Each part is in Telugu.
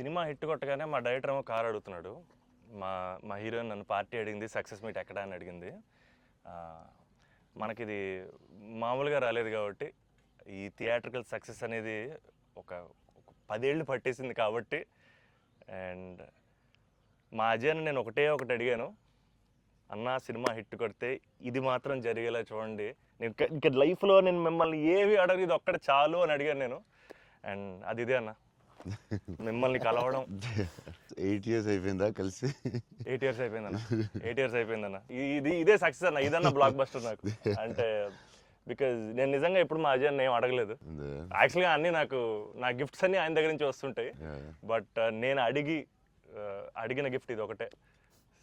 సినిమా హిట్ కొట్టగానే మా డైరెక్టర్ ఏమో కార్ అడుగుతున్నాడు. మా మా హీరోయిన్ నన్ను పార్టీ అడిగింది, సక్సెస్ మీట్ ఎక్కడ అని అడిగింది. ఆ, మనకిది మామూలుగా రాలేదు కాబట్టి ఈ థియేట్రికల్ సక్సెస్ అనేది ఒక ఒక 10 ఏళ్ళు పట్టేసింది కాబట్టి. అండ్ మా అజయ్ని నేను ఒకటి అడిగాను, అన్న సినిమా హిట్ కొడితే ఇది మాత్రం జరిగేలా చూడండి, నేను ఇంకా లైఫ్లో నేను మిమ్మల్ని ఏవి అడగదు, ఇది ఒక్కటి చాలు అని అడిగాను నేను. అండ్ అది ఇదే అన్న, మిమ్మల్ని కలవడం. 8 years అయిపోయిందా కలిసి? 8 years అయిపోయిందన్న. 8 years అయిపోయిందన్న. ఇదే సక్సెస్ అన్న, ఇదన్న బ్లాక్ బస్టర్ నాకు. అంటే బికాజ్ నేను నిజంగా ఎప్పుడు మా అజయ్ ఏం అడగలేదు. యాక్చువల్గా అన్నీ నా గిఫ్ట్స్ అన్నీ ఆయన దగ్గర నుంచి వస్తుంటాయి. బట్ నేను అడిగిన గిఫ్ట్ ఇది ఒకటే,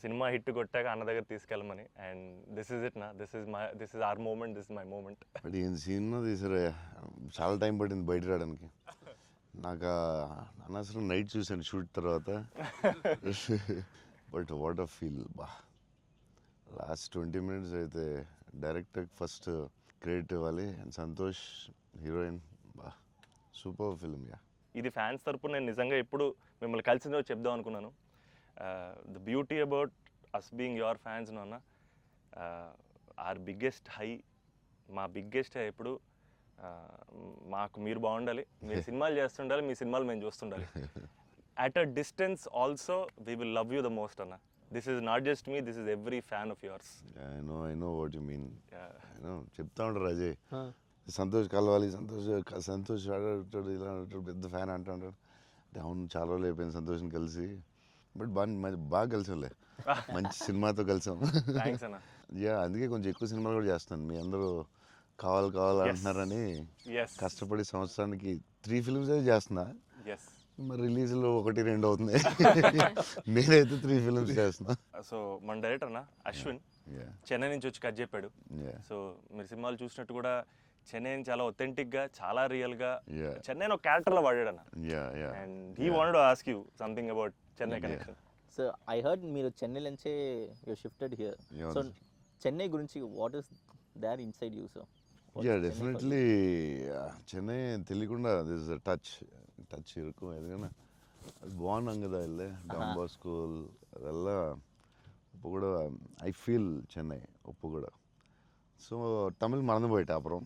సినిమా హిట్ కొట్టాక అన్న దగ్గర తీసుకెళ్ళమని. అండ్ దిస్ ఇస్ ఇట్ నా, this is our moment, this is my moment. But ఈ సినిమా తీసారు, చాలా టైం పట్టింది బయట రావడానికి. నాకు అనవసరం నైట్ చూశాను షూట్ తర్వాత. బట్ వాట్ అ ఫీల్ బా. లాస్ట్ 20 minutes అయితే డైరెక్టర్కి ఫస్ట్ క్రెడిట్ ఇవ్వాలి. అండ్ సంతోష్ హీరోయిన్, బా సూపర్ ఫిల్మ్. యా, ఇది ఫ్యాన్స్ తరపున నేను నిజంగా ఎప్పుడు మిమ్మల్ని కలిసిందో చెప్దాం అనుకున్నాను. The beauty about us being your fans అన్న, ఆర్ బిగ్గెస్ట్ హై, మా బిగ్గెస్ట్ హై ఎప్పుడు మాకు మీరు బాగుండాలి, మీరు సినిమాలు చేస్తుండాలి, మీ సినిమాలు మేము చూస్తుండాలి. At a distance also we will love you the most అన్న. This is not just me, this is every fan of yours. I know what you mean. చెప్తా ఉంటారు అజయ్, సంతోష్ కలవాలి, సంతోష్ ఆడాడు, ఇలా అంటాడు, పెద్ద ఫ్యాన్ అంటాడు. అంటే అవును, చాలా రోజులు అయిపోయింది సంతోష్ని కలిసి. బట్ బాగా కలిసాంలే, మంచి సినిమాతో కలిసాం. యా, అందుకే కొంచెం ఎక్కువ సినిమాలు కూడా చేస్తాను. మీ అందరూ కావాలి అంటున్నారని కష్టపడి సంవత్సరానికి 3 films అయితే చేస్తున్నా. మరి రిలీజ్లో 1-2 అవుతుంది. నేనైతే 3 films చేస్తున్నా. సో మన డైరెక్టర్ అన్న అశ్విన్ చెన్నై నుంచి వచ్చి కట్ చెప్పాడు. సో మీరు సినిమాలు చూసినట్టు కూడా చెన్నైని చాలా ఒథెంటిక్గా, చాలా రియల్గా చెన్నైని ఒక క్యారెక్టర్లో వాడాడు అన్న. And he wanted to ask you something about Chennai connection. So I heard మీరు చెన్నై నుంచే you shifted here. So Chennai గురించి what is there inside you? So yeah, definitely Chennai తెలియకుండా దిస్ టచ్ இருக்கும். ఎందుకన్నా అది బాగున్నాం కదా, వెళ్ళే డాన్ బాస్కో ಅದೆಲ್ಲ இப்போ கூட ஐ ஃபீல் சென்னை இப்போ கூட. ஸோ தமிழ் மறந்து போயிட்டேன் அப்புறம்.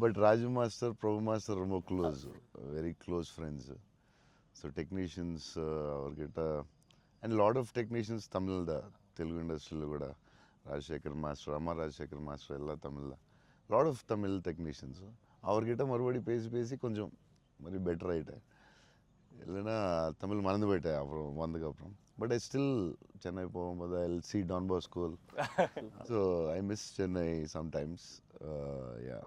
But Raju master, Prabhu master ரொம்ப close, very close friends. So technicians அவர்கிட்ட and lot of technicians Tamil Telugu ఇండస్ట్రీలో కూడా, రాజశేఖర్ మాస్టర్, అమ్మ రాజశేఖర్ మాస్టర్ ಎಲ್ಲ Tamil, lot of Tamil technicians அவர்கிட்ட மறுபடி பேசி கொஞ்சம் మరి బెటర్ ஆகிட்டேன். இல்லைன்னா தமிழ் மறந்து போயிட்டேன் அப்புறம் வந்ததுக்கப்புறம். பட் ஐ ஸ்டில் சென்னை போகும்போது I see Don Bosco. So I miss Chennai sometimes. Yeah,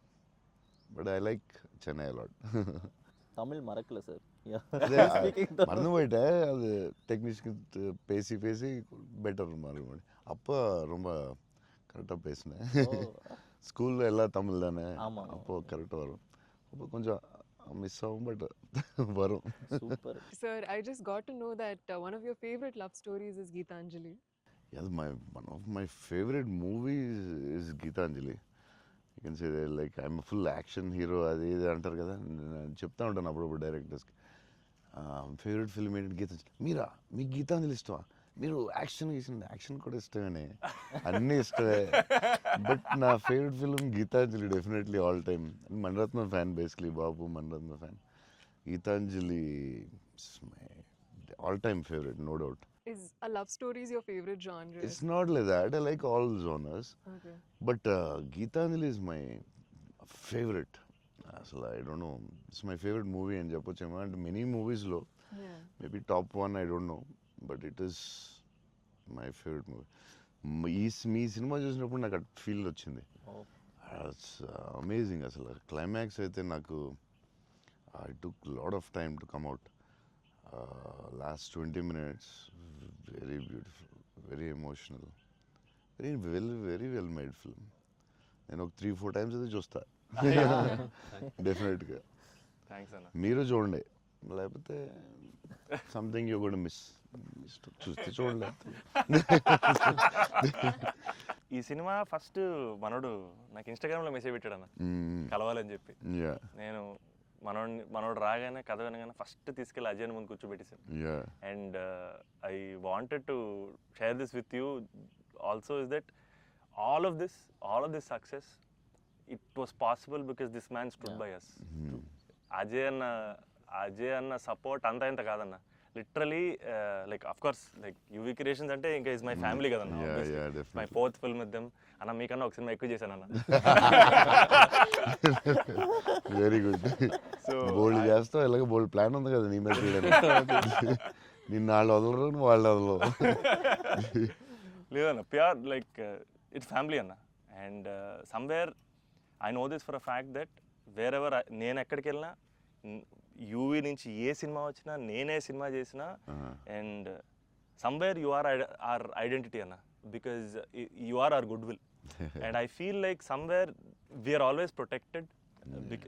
but I like Chennai a lot. Tamil மறக்கல சார், மறந்து போயிட்டேன். அது டெக்னீஷியன் பேசி பெட்டர் மறுபடி. அப்போ ரொம்ப கரெக்டாக பேசினேன். ஸ்கூலில் எல்லாம் தமிழ் தானே, அப்போது கரெக்டாக வரும். அப்போ கொஞ்சம் மிஸ் ஆகும், பட் வரும். Super. Sir, I just got to know that one of your favorite love stories is Geetanjali. Yeah, one of my favorite movies is Geetanjali. You can say that, like, I'm a full action hero. అది ఇది అంటారు కదా, చెప్తా ఉంటాను అప్పుడప్పుడు డైరెక్టర్స్కి. ఫేవరెట్ ఫిల్మ్ ఏంటి? గీతాంజలి. మీకు గీతాంజలి ఇష్టమా? మీరు యాక్షన్ కూడా ఇష్టమేనే, అన్నీ ఇష్టమే. బట్ నా favourite film Geetanjali, definitely all time. Mani Ratnam fan, basically బాబు Mani Ratnam fan. Geetanjali my all time favourite, no doubt. Is a love story your favorite genre? It's not like that. I like all genres. Okay. But Geetanjali is my favorite. అసలు I don't know. It's my favorite movie అని చెప్పొచ్చేమో. అంటే మెనీ మూవీస్లో maybe top 1, I don't know. But it is my favourite movie. Me cinema చూసినప్పుడు నాకు అట్ ఫీల్ వచ్చింది. It's amazing. అసలు క్లైమాక్స్ అయితే నాకు I took lot of time to come out. Last 20 minutes very beautiful, very emotional, very well made film. నేను ఒక 3-4 times అయితే చూస్తా డెఫినెట్గా. మీరు చూడండి, లేకపోతే సంథింగ్ యూ గోనా మిస్. చూస్తే చూడలేదు. ఈ సినిమా ఫస్ట్ మనోడు నాకు ఇన్స్టాగ్రామ్లో మెసేజ్ పెట్టాడు అన్న, కలవాలని చెప్పి. నేను మనోడు రాగానే కథ వినగానే ఫస్ట్ తీసుకెళ్ళి అజయ్ ముందు కూర్చోబెట్టేసాను. Yeah. And I wanted to share this with you also, is that all of this success, it was possible because this man stood by us. Ajay అన్న సపోర్ట్ అంతా ఇంత కాదన్న, literally like of course like UV creations అంటే ఇంకా ఇస్ మై ఫ్యామిలీ కదన్న. Yeah, yeah, my definitely. 4th film with them అన్న. మీకన్నా ఒక సినిమా ఎక్కువ చేశాను అన్న. Very good. సో బోల్డ్ చేస్తావు, ఇలాగ బోల్డ్ ప్లాన్ ఉంది కదా నీ మీద చేయడానికి. నిన్ను వాళ్ళు వదలరు, నువ్వు వాళ్ళు వదలవు. లేదన్న, ప్యూర్ లైక్ ఇట్స్ ఫ్యామిలీ అన్న. And somewhere I know this for a fact that wear ever నేను ఎక్కడికి వెళ్ళినా, యూవీ నుంచి ఏ సినిమా వచ్చినా, నేనే సినిమా చేసినా, and somewhere you are our identity అన్న, because you are our goodwill. And I feel like somewhere we're always protected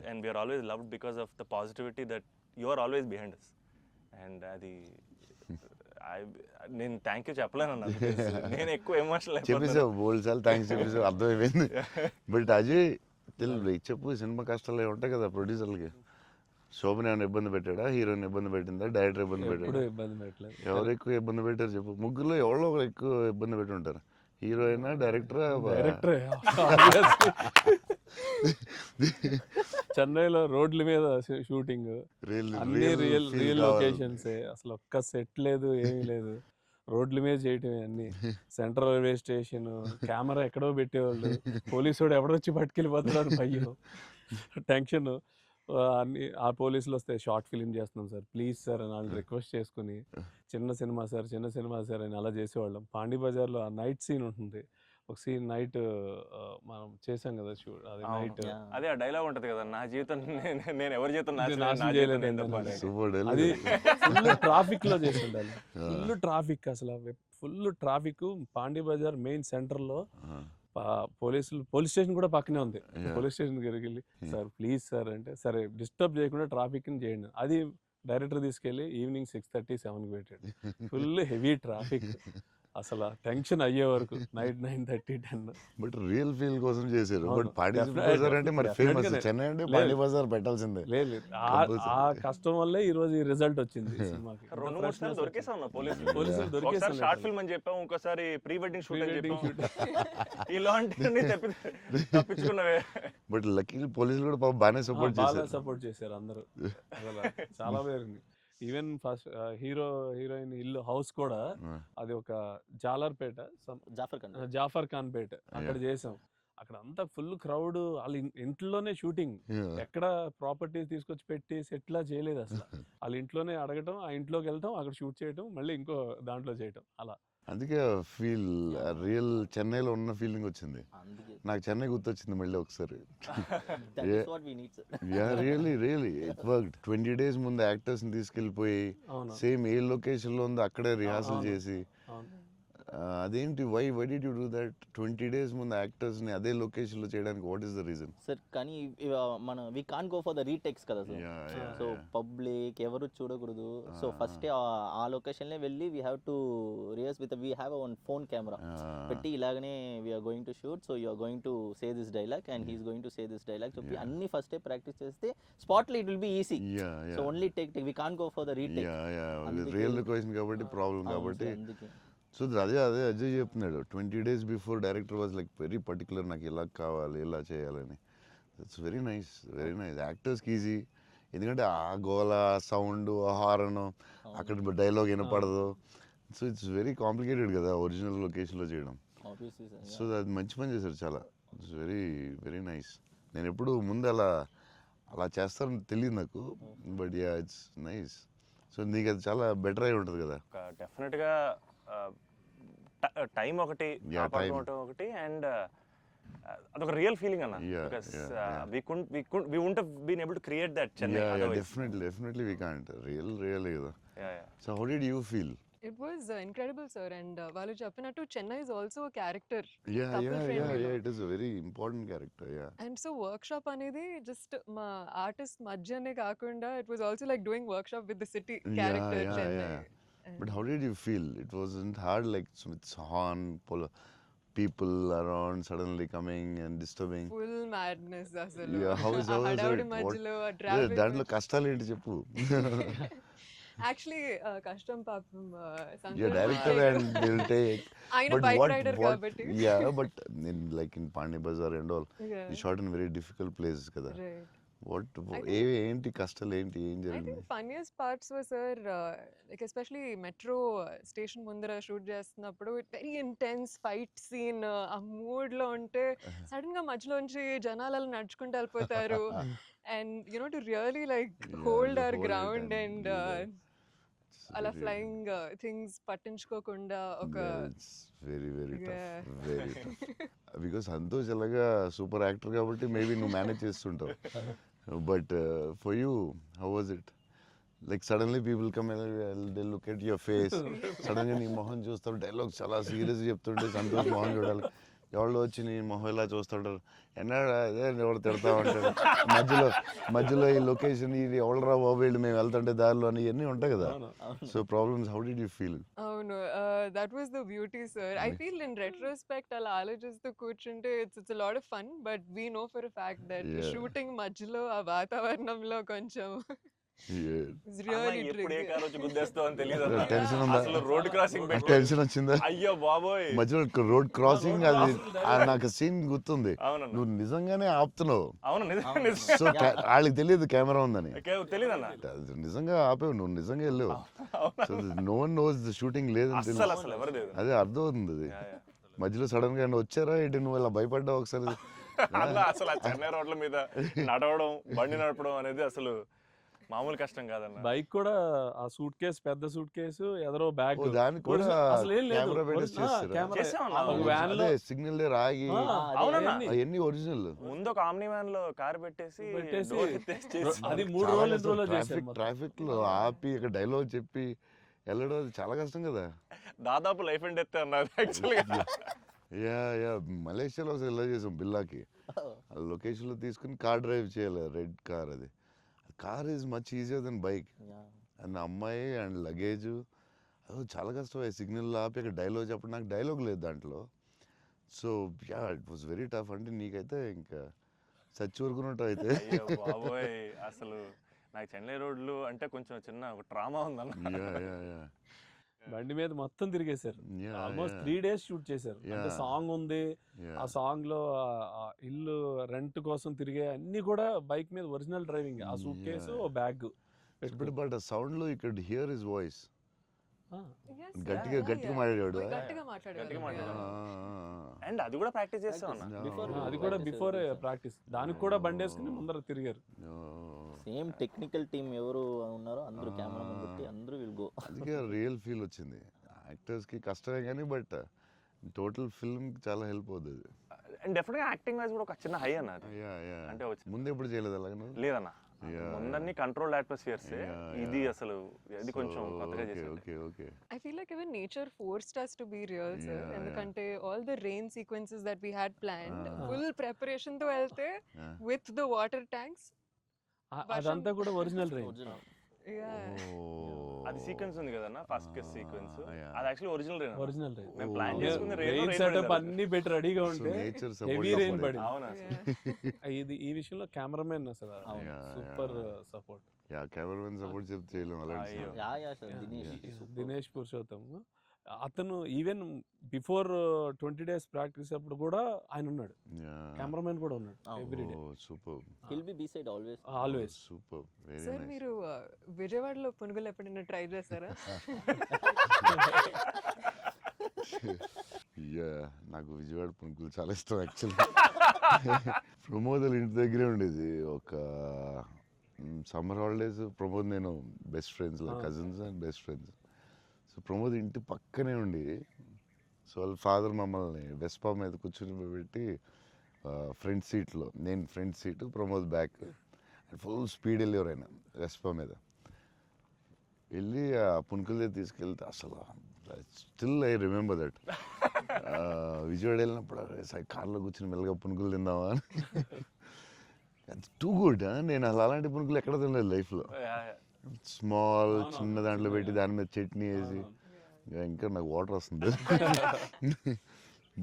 and we're always loved because of the positivity that you are always behind us. And అది నేను థ్యాంక్ యూ చెప్పలేనన్నా, నేను ఎక్కువ ఎమోషనల్ చెప్పేసావు, బోల్డ్ సార్లు థ్యాంక్స్ చెప్పేసావు, అర్థమైపోయింది. బట్ అజయ్ తెలియదు చెప్పు, సినిమా కష్టాలు ఏమి ఉంటాయి కదా ప్రొడ్యూసర్లకి. శోభన్ ఏమైనా ఇబ్బంది పెట్టాడా, హీరోయిన్ ఇబ్బంది పెట్టిందా, డైరెక్టర్ ఇబ్బంది పెట్టాడా? ఇబ్బంది పెట్టలేదు. ఎవరు ఎక్కువ ఇబ్బంది పెట్టారు చెప్పు? ముగ్గురులో ఎవరో ఒకరు ఎక్కువ ఇబ్బంది పెట్టి ఉంటారు. హీరోయినా, డైరెక్టరా? డైరెక్టరే. చెన్నైలో రోడ్ల మీద షూటింగ్, అన్ని రియల్ లొకేషన్సే, అసలు ఒక్క సెట్ లేదు, ఏమీ లేదు, రోడ్ల మీద చేయటమే అన్ని. సెంట్రల్ రైల్వే స్టేషన్, కెమెరా ఎక్కడో పెట్టేవాళ్ళు, పోలీసు వాడు ఎవడొచ్చి పట్టుకెళ్ళిపోతున్నాడు, భయం, టెన్షన్. అన్ని ఆ పోలీసులు వస్తే షార్ట్ ఫిలిం చేస్తున్నాం సార్, ప్లీజ్ సార్ అని వాళ్ళు రిక్వెస్ట్ చేసుకుని, చిన్న సినిమా సార్ అని అలా చేసేవాళ్ళం. పాండీ బజార్లో ఆ నైట్ సీన్ ఉంటుంది, ఒక సీన్ నైట్ మనం చేసాం కదా షూట్, అది నైట్. అదే ఆ డైలాగ్ ఉంటది కదా, నా జీవితం నేను ఎవరి జీవితం నాశనం చేయలేదు. అది ఫుల్ ట్రాఫిక్ లో చేసి ఉండాలి, ఫుల్ ట్రాఫిక్, అసలు full traffic. Pondy Bazaar main centre లో పోలీస్ స్టేషన్ కూడా పక్కనే ఉంది. పోలీస్ స్టేషన్ దగ్గరికి వెళ్ళి సార్ ప్లీజ్ సార్ అంటే, సరే డిస్టర్బ్ చేయకుండా ట్రాఫిక్ ని చేయండి. అది డైరెక్టర్ తీసుకెళ్ళి ఈవినింగ్ 6:30, 7కి పెట్టాడు. ఫుల్ హెవీ ట్రాఫిక్, అసలు టెన్షన్ అయ్యే వరకు నైట్ 9:30, 10. బట్ రియల్ ఫీల్ కోసం చేశారు. బట్ పాండీ బజార్ అంటే మరి ఫేమస్, చెన్నై అంటే పాండీ బజార్ పెట్టాల్సిందే. లేదు, ఆ కష్టం వల్లే ఈ రోజు ఈ రిజల్ట్ వచ్చింది సినిమాకి. 2-3 సార్లు దొరికేసా ఉన్నా పోలీసులు దొరికేసారు. ఒకసారి షార్ట్ ఫిల్మ్ అని చెప్పాము, ఇంకోసారి ప్రీ వెడ్డింగ్ షూట్ అని చెప్పాము. ఇలాంటివన్నీ తప్పించుకున్నవే. బట్ లక్కీ పోలీసులు కూడా పాపం బాగానే సపోర్ట్ బాగా చేశారు. సపోర్ట్ చేశారు అందరూ, అసలు చాలా పేరు. ఈవెన్ ఫస్ట్ హీరోయిన్ ఇల్లు హౌస్ కూడా అది ఒక జాలర్పేట, జాఫర్ ఖాన్ పేట, అక్కడ చేసాం. అక్కడ అంతా ఫుల్ క్రౌడ్, వాళ్ళ ఇంట్లోనే షూటింగ్, ఎక్కడ ప్రాపర్టీస్ తీసుకొచ్చి పెట్టి సెట్లా చేయలేదు అసలు. వాళ్ళ ఇంట్లోనే అడగటం, ఆ ఇంట్లోకి వెళ్ళటం, అక్కడ షూట్ చేయటం, మళ్ళీ ఇంకో దాంట్లో చేయటం, అలా. అందుకే ఫీల్ రియల్ చెన్నైలో ఉన్న ఫీలింగ్ వచ్చింది నాకు. చెన్నై గుర్తొచ్చింది మళ్ళీ ఒకసారి. Really it worked. 20 days ముందు యాక్టర్స్ ని తీసుకెళ్ళిపోయి సేమ్ ఏ లొకేషన్ లో ఉందో అక్కడే రిహార్సల్ చేసి, అదేంటి why did you do that? 20 days ముందు యాక్టర్స్ ని అదే లొకేషన్ లో చేయడానికి what is the reason? Sir కానీ మన we can go for the retakes కదా సార్. సో పబ్లిక్ ఎవరు చూడకూడదు. సో ఫస్ట్ ఆ లొకేషన్ లో వెళ్ళి we have to rehearse with we have one phone camera పెట్టి, ఇలాగనే we're going to shoot, so you're going to say this dialogue and he's going to say this dialogue చెప్పి అన్ని ఫస్ట్ ప్రాక్టీస్ చేస్తే స్పాట్ లో it will be easy. So only take we can go for the retake. Real location కాబట్టి ప్రాబ్లం కాబట్టి. సో అదే అజయ్ చెప్తున్నాడు, 20 days before director was like very particular, నాకు ఇలా కావాలి, ఇలా చేయాలని. It's very nice, very nice. యాక్టర్స్కి ఈజీ, ఎందుకంటే ఆ గోల, సౌండ్, హారన్, అక్కడ డైలాగ్ వినపడదు. సో ఇట్స్ వెరీ కాంప్లికేటెడ్ కదా ఒరిజినల్ లొకేషన్లో చేయడం. సో అది మంచి పని చేశారు చాలా. It's very very nice. నేను ఎప్పుడు ముందు అలా చేస్తానని తెలియదు నాకు, but yeah it's nice. So నీకు అది చాలా బెటర్ అయి ఉంటుంది కదా. డెఫినెట్గా టైం ఒకటి, ఒకటి, అండ్ అదొక రియల్ ఫీలింగ్ అన్న. Because we wouldn't have been able to create that Chennai otherwise. Definitely we can't. Really కదా. So how did you feel? It was incredible, sir. And వాళ్ళు చెప్పినట్టు Chennai is also a character. Yeah, it is a very important character. Yeah. And so workshop అనేది just మా ఆర్టిస్ట్ మధ్యనే కాకుండా it was also like doing workshop with the city character Chennai. But how did you feel? It wasn't hard, like with horn, people around suddenly coming and disturbing. Full madness అసలు. Yeah, how is ఆ హడావుడి it? మధ్యలో ఆ Yeah, traffic దాంట్లో కష్టాలు ఏంటి చెప్పు. యాక్చువల్లీ కష్టం పాపం Yeah, director and they'll take. ఆయన But bike what, rider what, కాబట్టి. yeah, but in like in Pani Bazaar and all, Yeah. you shot in very difficult places కదా. Right. What, I ఏంటి కష్టాలు ఏంటి, ఏం I జరిగింది? think funniest parts were, sir, like especially metro station ముందర షూట్ చేస్తున్నప్పుడు వెరీ ఇంటెన్స్ ఫైట్ సీన్ ఆ మూడ్ లో ఉంటే సడన్ గా మధ్యలోంచి జనాలు అలా నడుచుకుంటూ వెళ్ళిపోతారు and you know to really like Yeah, hold to our hold it ground and and do that. It's అలా very- ఫ్లయింగ్ థింగ్స్ పట్టించుకోకుండా ఒక Yeah, it's very very Yeah. tough, very tough. Because Santosh ఎలాగా సూపర్ యాక్టర్ కాబట్టి మేబీ నువ్వు మేనేజ్ చేస్తుంటావు. But for you how was it? Like suddenly people come they look at your face, సడన్గా నీ మొహం చూస్తారు, డైలాగ్ చాలా సీరియస్ చెప్తుంటే సంతోష్ మొహం చూడాలి, ఎవరు వచ్చి నీ మొహం ఇలా చూస్తుంటారు, ఎన్నాడు అదే ఎవరు తిడతా ఉంటారు, మధ్యలో ఈ లొకేషన్ ఇది ఎవడరా బాబు వీళ్ళు మేము వెళ్తుంటే దారిలో అని ఇవన్నీ ఉంటాయి కదా. So problems, how did you feel? అవును that was the beauty sir. I feel in retrospect అలా ఆలోచిస్తూ కూర్చుంటే it's lot of fun but we know for a fact that Yeah. Shooting మధ్యలో ఆ వాతావరణంలో కొంచెం it's అన్న, really ఎప్పుడు ఏ tricky. కారు వచ్చి గుద్దేస్తావు అని తెలియదు Tension ఉందా? అసలు రోడ్ క్రాసింగ్ పెట్టి టెన్షన్ వచ్చిందా? అయ్యో బాబోయ్. మధ్యలో రోడ్ క్రాసింగ్, అది నాకు సీన్ గుర్తుంది. అవునన్న, నువ్వు నిజంగానే ఆపుతున్నావు, అవును సో వాళ్ళకి తెలియదు కెమెరా ఉందని, తెలీదన్న, అది నిజంగా ఆపేవు, నువ్వు నిజంగా వెళ్ళావు. So no one knows the shooting లేదని అస్సలు తెలుసు, అసలు ఎవరు లేదు. అదే అర్థం అవుతుంది. అది మధ్యలో సడన్ గా వచ్చారా ఏంటి, నువ్వు ఇలా భయపడ్డావు ఒకసారి? అలా అసలు ఆ చెన్నై రోడ్ల మీద నడవడం, బండి నడపడం అనేది అసలు మామూలు కష్టం కాదన్న. బైక్ కూడా ఆ సూట్ కేసు, పెద్ద సూట్ కేసు, ఎదరో బ్యాగ్, ఓ, దానికి కూడా అసలు ఏం లేదు. కెమెరా పెట్టేసి చేస్తారా? చేసామన్నా. ఒక వ్యాన్ లో అదే సిగ్నల్ దగ్గర ఆగి, అవునన్నా. అవన్నీ ఒరిజినల్. ముందు ఒక ఆమ్ని వ్యాన్ లో కార్ పెట్టేసి పెట్టేసి door ఎత్తేసి చేసి అది 3 రోజులు 2 రోజులు చేశారు మొత్తం. ట్రాఫిక్ లో ఆపి ఇక డైలాగ్ చెప్పి వెళ్ళడం అది చాలా కష్టం కదా. దాదాపు లైఫ్ అండ్ డెత్ అన్నారు యాక్చువల్గా. యా మలేషియాలో ఒకసారి ఇలా చేసాం బిల్లాకి, లొకేషన్లో తీసుకుని కార్ డ్రైవ్ చేయాలి, రెడ్ కార్. అది car is much easier than bike. And అమ్మాయి అండ్ లగేజ్ అది చాలా కష్టం. సిగ్నల్ ఆపి అక్కడ డైలాగ్ చెప్పడం, నాకు డైలాగ్ లేదు దాంట్లో. So yeah it was very tough. అంటే నీకైతే ఇంకా చచ్చి ఊరుకున్నట్టు అయితే. అయ్యో బాబోయ్, అసలు నాకు చెన్నై రోడ్లు అంటే కొంచెం చిన్న ఒక ట్రామా ఉందన్న. యా బండి మీద మొత్తం తిరిగేశారు. ఆల్మోస్ట్ 3 days షూట్ చేశారు. అంటే సాంగ్ ఉంది, ఆ సాంగ్ లో ఆ ఇల్లు రెంట్ కోసం తిరిగే అన్ని కూడా బైక్ మీద ఒరిజినల్ డ్రైవింగ్. ఆ సూట్ కేసు, బ్యాగ్ బట్ ఆ సౌండ్ లో you could hear his voice. Yes, గట్టిగా yeah, గట్టిగా yeah. మాట్లాడాడు. గట్టిగా మాట్లాడాడు. అండ్ అది కూడా ప్రాక్టీస్ చేస్తాం అన్న. అది కూడా బిఫోర్ ప్రాక్టీస్. దానికి కూడా బండి వేసుకుని ముందర తిరిగారు. సేమ్ టెక్నికల్ టీమ్ ఎవరు ఉన్నారో అందరూ కెమెరా పెట్టి అందరూ విల్ గో. అందుకే రియల్ ఫీల్ వచ్చింది. యాక్టర్స్కి కష్టమే కానీ బట్ టోటల్ ఫిల్మ్ చాలా హెల్ప్ అవుతుంది. అండ్ డెఫినెట్గా యాక్టింగ్ వైజ్ కూడా ఒక చిన్న హై అన్న అది. అంటే ముందు ఎప్పుడు చేయలేదు అలాగే? లేదన్న, ముందన్ని కంట్రోల్డ్ అట్మాస్ఫియర్స్. ఇది అసలు ఇది కొంచెం కొత్తగా చేసాం. Okay. I feel like even nature forced us to be real, sir. Yeah, ఎందుకంటే all the rain sequences that we had planned, full preparation తో వెళ్తే with the water tanks. అదంతా కూడా ఒరిజినల్ రేంజ్. Yeah. అది సీక్వెన్స్ ఉంది కదన్న, ఫస్ట్ కేస్ సీక్వెన్స్, అది actually original rain. Original range. మేము ప్లాన్ చేసుకుని రెయిన్ సెటప్ అన్ని పెట్టి రెడీగా ఉంటే నేచర్ హెవీ రెయిన్ పడింది. అవునా ఇది ఈ విషయంలో కెమెరామెన్ అసలు super support. Yeah cameraman support చెప్తే చేయలేం అలాంటి. అయ్యో. యా సార్ దినేష్ పురుషోత్తం అతను ఈవెన్ బిఫోర్ 20 days ప్రాక్టీస్ అప్పుడు కూడా ఆయన ఉన్నాడు, కెమెరామెన్ కూడా ఉన్నాడు everyday. Super. Will be beside always. Always. Super, very sir nice. మీరు విజయవాడలో పునుగులు ఎప్పుడైనా ట్రై చేస్తారా? యా నాకు విజయవాడ పునుకులు చాలా ఇష్టం యాక్చువల్లీ. ప్రమోద్ ఇంటి దగ్గరే ఉండేది. ఒక సమ్మర్ హాలిడేస్ ప్రమోద్ నేను best friends, cousins and best friends. So Pramod ఇంటి పక్కనే ఉండి, సో వాళ్ళ ఫాదర్ మమ్మల్ని వెస్పా మీద కూర్చొని పెట్టి ఫ్రంట్ సీట్లో, నేను front seat, Pramod back, full speed వెళ్ళేవారు ఆయన వెస్పా మీద. వెళ్ళి ఆ పునుకుల దగ్గర తీసుకెళ్తే అసలు still I remember that. Vijayawada వెళ్ళినప్పుడు కార్లో కూర్చొని మెల్లగా పునుకులు తిందామా అని. Too good. నేను అసలు అలాంటి పునుకులు ఎక్కడ తినలేదు లైఫ్లో. స్మాల్ చిన్న దాంట్లో పెట్టి దాని మీద చట్నీ వేసి, ఇంకా నాకు వాటర్ వస్తుంది.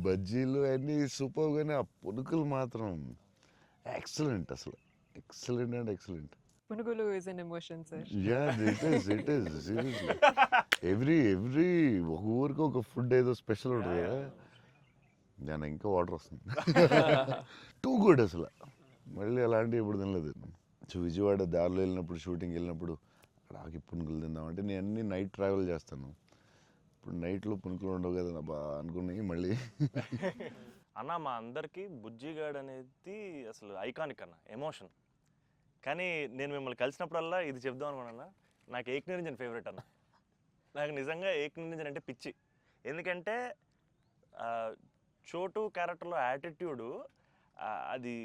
బజ్జీలు అన్నీ సూపర్, కానీ ఆ పునుకులు మాత్రం ఎక్సలెంట్, అసలు ఎక్సలెంట్ అండ్ ఎక్సలెంట్. పునుగులు is an emotion sir. Yeah, it is seriously. Every ఒక ఊరికి ఒక ఫుడ్ ఏదో స్పెషల్ ఉంటుంది కదా, దాని ఇంకా వాటర్ వస్తుంది. టూ గుడ్ అసలు. మళ్ళీ అలాంటివి ఎప్పుడు తినలేదు. సో విజయవాడ దారిలో వెళ్ళినప్పుడు, షూటింగ్ వెళ్ళినప్పుడు అక్కడ ఆగి పునుకులు తిందామంటే, నేను అన్ని నైట్ ట్రావెల్ చేస్తాను. ఇప్పుడు నైట్లో పునుకులు ఉండవు కదా బా అనుకున్నాయి మళ్ళీ. అన్న మా అందరికీ బుజ్జిగాడ్ అనేది అసలు ఐకానిక్ అన్న, ఎమోషన్. కానీ నేను మిమ్మల్ని కలిసినప్పుడల్లా ఇది చెప్దాం అనుకున్నా, నాకు ఏక్ నిరంజన్ ఫేవరెట్ అన్న. నాకు నిజంగా ఏక్ నిరంజన్ అంటే పిచ్చి. ఎందుకంటే చోటు క్యారెక్టర్లో యాటిట్యూడు అది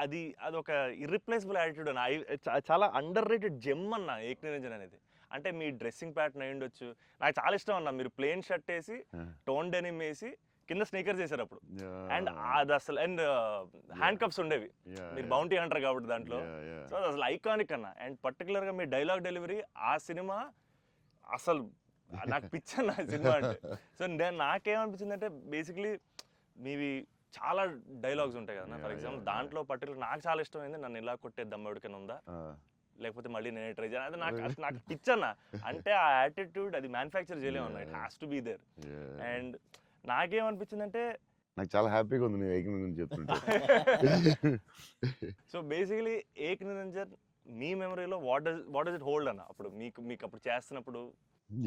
అది అదొక ఇర్రిప్లేసబుల్ యాటిట్యూడ్ అన్న. చాలా అండర్ రేటెడ్ జెమ్ అన్న ఏక్ నిరంజన్ అనేది. అంటే మీ డ్రెస్సింగ్ ప్యాటర్న్ అయి ఉండొచ్చు, నాకు చాలా ఇష్టం అన్న. మీరు ప్లెయిన్ షర్ట్ వేసి టోన్ డెనిమ్ వేసి కింద స్నీకర్స్ వేసారు అప్పుడు, అండ్ అది అసలు, అండ్ హ్యాండ్ కప్స్ ఉండేవి. మీరు బౌంటీ అంటారు కాబట్టి దాంట్లో. సో అది అసలు ఐకానిక్ అన్న. అండ్ పర్టికులర్గా మీ డైలాగ్ డెలివరీ ఆ సినిమా అసలు నాకు పిచ్చి అన్న సినిమా అంటే. సో నాకేమనిపించింది అంటే, బేసిక్లీ మీవి చాలా డైలాగ్స్ ఉంటాయి కదా. ఫర్ ఎగ్జాంపుల్ దాంట్లో పర్టికులర్ నాకు చాలా ఇష్టమైంది, నన్ను ఇలా కొట్టే దమ్ముడికైనా ఉందా, లేకపోతే మళ్ళీ నేనే ట్రై చేయాలి, అది నాకు పిచ్చి అన్న. అంటే ఆ యాటిట్యూడ్ అది మ్యానుఫ్యాక్చర్ చేయలేము అన్న, it has to be there. And నాకేమనిపించిందంటే, నాకు చాలా హ్యాపీగా ఉంది నేను ఏక్ నిరంజన్ చెప్తుంటే. సో బేసికలీ ఏక్ నిరంజన్ మీ మెమరీలో వాట్ డస్ ఇట్ హోల్డ్ అన్న అప్పుడు మీకు అప్పుడు చేస్తున్నప్పుడు?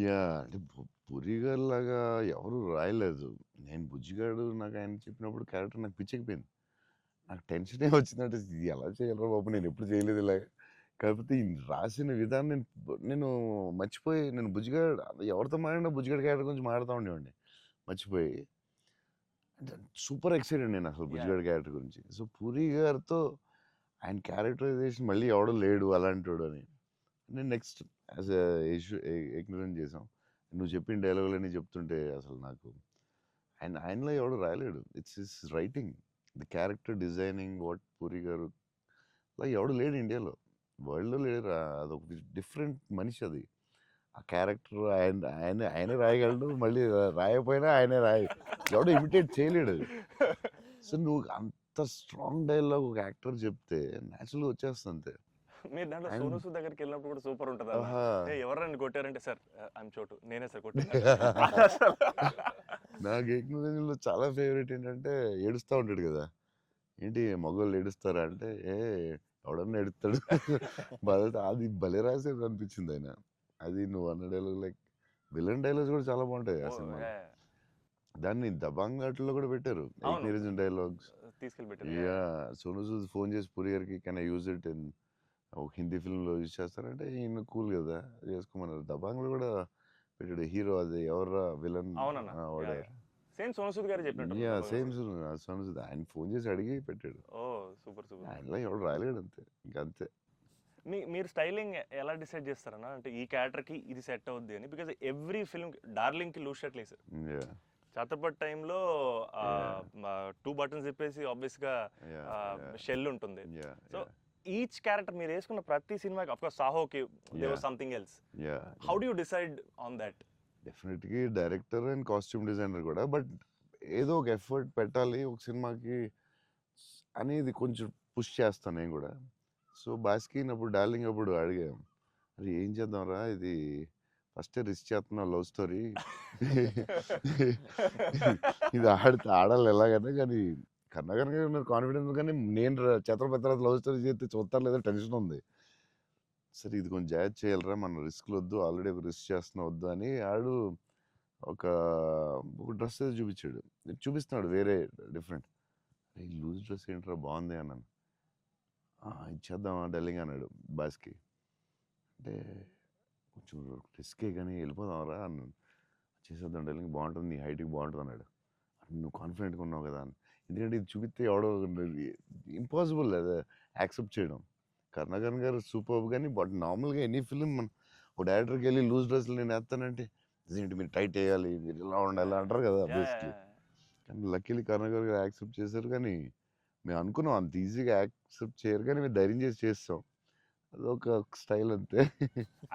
యా, అంటే పురిగారు లాగా ఎవరు రాయలేదు. నేను బుజ్జిగాడు నాకు ఆయన చెప్పినప్పుడు క్యారెక్టర్ నాకు పిచ్చెక్కిపోయింది. నాకు టెన్షనే వచ్చిందంటే, ఇది ఎలా చేయగలరా బాబు, నేను ఎప్పుడు చేయలేదు ఇలాగ. కాకపోతే ఈ రాసిన విధానం నేను మర్చిపోయి, నేను బుజ్జిగాడు ఎవరితో మాట్లాడినా బుజ్జిగాడు క్యారెక్టర్ గురించి మాట్లాడుతూ ఉండేవాడిని మర్చిపోయి. అంటే సూపర్ ఎక్సైటెడ్ నేను అసలు బుజ్జిగాడు క్యారెక్టర్ గురించి. సో పూరి గారితో ఆయన క్యారెక్టరైజేషన్ మళ్ళీ ఎవడో లేడు అలాంటి అని నేను నెక్స్ట్ యాజ్ ఎగ్నరెంట్ చేసాం. నువ్వు చెప్పిన డైలాగులన్నీ చెప్తుంటే అసలు నాకు ఆయనలో ఎవడు రాయలేడు. It's his writing, the character designing, what Puri garu అలా ఎవడు లేడు ఇండియాలో, వరల్డ్లో లేడు. అదొక డిఫరెంట్ మనిషి అది. ఆ క్యారెక్టర్ ఆయనే రాయగలడు, మళ్ళీ రాయకపోయినా ఆయనే ఎవడో ఇమిటేట్ చేయలేడు అది. సో నువ్వు అంత స్ట్రాంగ్ డైలాగ్ ఒక యాక్టర్ చెప్తే న్యాచురల్గా వచ్చేస్తుంది అంతే. మీరు దాంట్లో సోను సూద్ దగ్గరికి వెళ్ళినప్పుడు కూడా సూపర్ ఉంటుంది. ఎవరైనా కొట్టారంటే, సార్ ఐఎమ్ చోటు, నేనే సార్ కొట్టాను. నాకు ఏకనిరంజన్లో చాలా ఫేవరెట్ ఏంటంటే, ఏడుస్తూ ఉంటాడు కదా, ఏంటి మగవాళ్ళు ఏడుస్తారా అంటే, ఎవడన్నా ఏడుస్తాడు బాధ. అది భలే రాసేది అనిపించింది ఆయన. అది నువ్వు అన్న డైలాగ్, లైక్ విలన్ డైలాగ్స్ కూడా చాలా బాగుంటాయి ఆ సినిమా. దాన్ని దబాంగ్ ఘాట్లో కూడా పెట్టారు నిరంజన్ డైలాగ్స్ తీసుకెళ్ళి. యా, సోను సూద్ ఫోన్ చేసి పూరి గారికి can I use it in ఒక హిందీ ఫిల్మ్లో యూజ్ చేస్తారంటే, ఈయన కూల్ కదా చేసుకోమన్నారు. దబాంగ్లో కూడా పెట్టాడు హీరో, అది ఎవర్రా విలన్ సేమ్ సోను సూద్ గారు చెప్పినట్టు. యా, సేమ్ సోను సూద్ ఆయన ఫోన్ చేసి అడిగి పెట్టాడు. Super super. ఆయనలో ఎవడు రాయలేడు అంతే, ఇంకా అంతే. మీరు స్టైలింగ్ ఎలా డిసైడ్ చేస్తారన్నా, అంటే ఈ క్యారెక్టర్కి ఇది సెట్ అవుద్ది అని? బికాజ్ ఎవ్రీ ఫిల్మ్ డార్లింగ్కి లూజ్ షర్ట్ వేసారు, ఛత్రపతి టైంలో 2 బటన్స్ చెప్పేసి ఆబ్వియస్గా షెల్ ఉంటుంది. సో ఈచ్ క్యారెక్టర్ మీరు వేసుకున్న ప్రతి సినిమాకి, ఆఫ్ కోర్స్ సాహోకి there was something else. How do you decide on that? డెఫినెట్గా డైరెక్టర్ అండ్ కాస్ట్యూమ్ డిజైనర్ కూడా, బట్ ఏదో ఒక ఎఫర్ట్ పెట్టాలి ఒక సినిమాకి అనేది కొంచెం పుష్ చేస్తాను నేను కూడా. సో బాస్కిన్ అప్పుడు డార్లింగ్ అప్పుడు అడిగాం, అది ఏం చేద్దాంరా, ఇది ఫస్ట్ రిస్క్ చేస్తున్నావు లవ్ స్టోరీ, ఇది ఆడాలి ఎలాగైనా, కానీ కన్నా కాన్ఫిడెన్స్, కానీ నేను ఛత్రపతి తర్వాత లవ్ స్టోరీ చేస్తే చూస్తారు లేదా టెన్షన్ ఉంది. సరే ఇది కొంచెం జాగ్రత్త చేయాలరా, మన రిస్క్లు వద్దు, ఆల్రెడీ రిస్క్ చేస్తున్నా వద్దు అని ఆడు ఒక డ్రెస్ ఏదో చూపిస్తున్నాడు వేరే డిఫరెంట్. ఈ లూజ్ డ్రెస్ ఏంట్రా బాగుంది అన్నాను. ఇచ్చేద్దామా డార్లింగ్ అన్నాడు బాస్కి. అంటే కొంచెం రిస్కే కానీ వెళ్ళిపోదాంరా అన్నాను. చేసేద్దాం డార్లింగ్, బాగుంటుంది, నీ హైట్కి బాగుంటుంది అన్నాడు. నువ్వు కాన్ఫిడెంట్గా ఉన్నావు కదా అని. ఎందుకంటే ఇది చూపిస్తే ఎవడో ఇంపాసిబుల్ అది యాక్సెప్ట్ చేయడం. కరుణాకరన్ గారు సూపర్, కానీ బట్ నార్మల్గా ఎనీ ఫిలిం మన ఒక డైరెక్టర్కి వెళ్ళి లూజ్ డ్రెస్లు నేను వేస్తానంటే, ఇదేంటి మీరు టైట్ వేయాలి, మీరు ఇలా ఉండాలి అంటారు కదా బేసిక్లీ. కానీ లక్కీలీ కరుణాకర్ గారు యాక్సెప్ట్ చేశారు. కానీ మేము అనుకున్నాం అంత ఈజీగా యాక్సెప్ట్ చేయరు, కానీ మేము ధైర్యం చేసి చేస్తాం. అదొక స్టైల్ అంతే.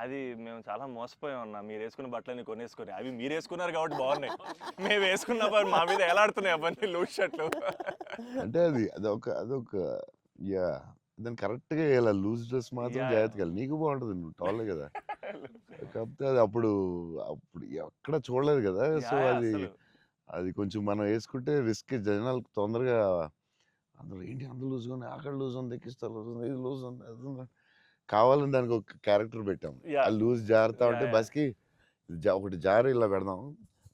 అది మేము చాలా మోసపోయాం అన్న. మీరు వేసుకున్న బట్టలన్నీ కొనేసుకొని అవి మీరు వేసుకున్నారు కాబట్టి బాగున్నాయి. మేము వేసుకున్నప్పుడు మా మీద ఎలాడుతున్నాయి అవన్నీ లూజ్ షర్ట్లు. అంటే అదొక యా దాన్ని కరెక్ట్గా వేయాలి. లూజ్ డ్రెస్ మాత్రం Yeah, జాగ్రత్తగా వేయాలి. నీకు బాగుంటుంది, నువ్వు టాలే కదా. కాకపోతే అది అప్పుడు ఎక్కడ చూడలేదు కదా. సో అది అసలు అది కొంచెం మనం వేసుకుంటే రిస్క్. జనాలకు తొందరగా అందరూ ఏంటి అంత లూజ్గా ఉంది, అక్కడ లూజ్ ఉంది, ఎక్కిస్తారు లూజ్ ఉంది, ఇది లూజ్ ఉంది, అది ఉంది. కావాలని దానికి ఒక క్యారెక్టర్ పెట్టాం. ఆ లూజ్ జారుతా ఉంటే బస్కి ఒకటి జారు ఇలా పెడదాం,